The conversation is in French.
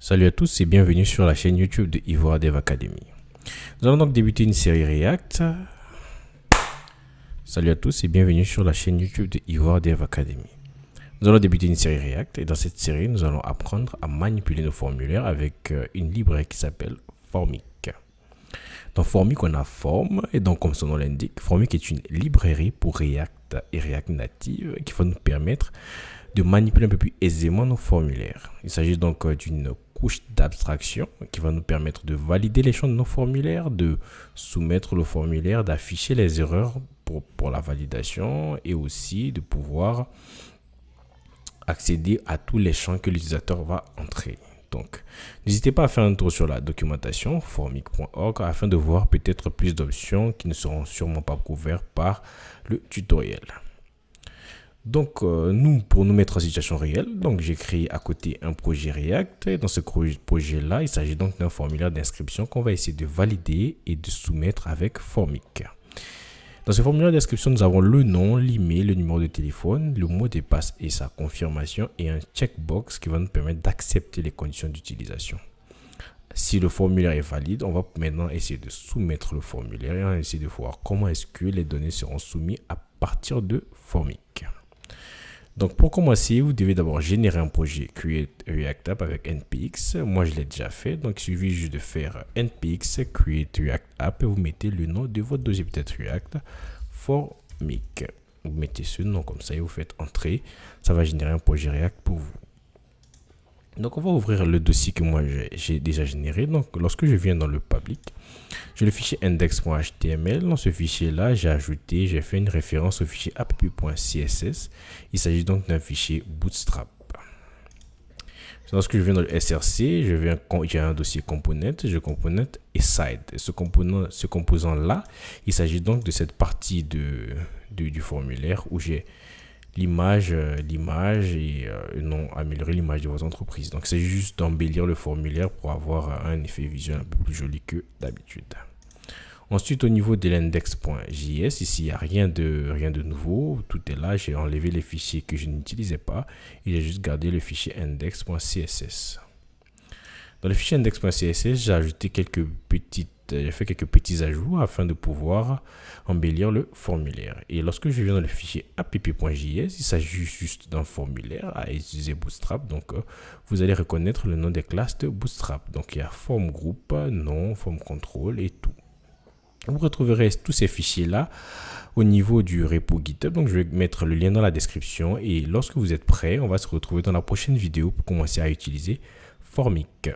Salut à tous et bienvenue sur la chaîne YouTube de Ivoire Dev Academy. Nous allons donc débuter une série React. Salut à tous et bienvenue sur la chaîne YouTube de Ivoire Dev Academy. Nous allons débuter une série React et dans cette série, nous allons apprendre à manipuler nos formulaires avec une librairie qui s'appelle Formic. Dans Formic, on a Form et donc comme son nom l'indique, Formic est une librairie pour React et React Native qui va nous permettre de manipuler un peu plus aisément nos formulaires. Il s'agit donc d'une couche d'abstraction qui va nous permettre de valider les champs de nos formulaires, de soumettre le formulaire, d'afficher les erreurs pour la validation et aussi de pouvoir accéder à tous les champs que l'utilisateur va entrer. Donc, n'hésitez pas à faire un tour sur la documentation formic.org afin de voir peut-être plus d'options qui ne seront sûrement pas couvertes par le tutoriel. Donc, pour nous mettre en situation réelle, donc j'ai créé à côté un projet React. Et dans ce projet-là, il s'agit donc d'un formulaire d'inscription qu'on va essayer de valider et de soumettre avec Formic. Dans ce formulaire d'inscription, nous avons le nom, l'email, le numéro de téléphone, le mot de passe et sa confirmation et un checkbox qui va nous permettre d'accepter les conditions d'utilisation. Si le formulaire est valide, on va maintenant essayer de soumettre le formulaire et on va essayer de voir comment est-ce que les données seront soumises à partir de Formic. Donc pour commencer, vous devez d'abord générer un projet Create React App avec NPX. Moi, je l'ai déjà fait. Donc il suffit juste de faire NPX Create React App et vous mettez le nom de votre dossier peut-être React Formic. Vous mettez ce nom comme ça et vous faites entrer. Ça va générer un projet React pour vous. Donc on va ouvrir le dossier que moi j'ai déjà généré. Donc lorsque je viens dans le public, j'ai le fichier index.html. Dans ce fichier-là, j'ai fait une référence au fichier app.css. Il s'agit donc d'un fichier Bootstrap. Lorsque je viens dans le src, j'ai un dossier component, je component et side. Et ce composant-là, il s'agit donc de cette partie du formulaire où j'ai l'image et non améliorer l'image de votre entreprise. Donc c'est juste d'embellir le formulaire pour avoir un effet visuel un peu plus joli que d'habitude. Ensuite, au niveau de l'index.js, ici il n'y a rien de nouveau, tout est là. J'ai enlevé les fichiers que je n'utilisais pas et j'ai juste gardé le fichier index.css. Dans le fichier index.css, j'ai fait quelques petits ajouts afin de pouvoir embellir le formulaire. Et lorsque je viens dans le fichier app.js, il s'agit juste d'un formulaire à utiliser Bootstrap. Donc, vous allez reconnaître le nom des classes de Bootstrap. Donc, il y a form group, nom, form control et tout. Vous retrouverez tous ces fichiers-là au niveau du repo GitHub. Donc, je vais mettre le lien dans la description. Et lorsque vous êtes prêts, on va se retrouver dans la prochaine vidéo pour commencer à utiliser Formic.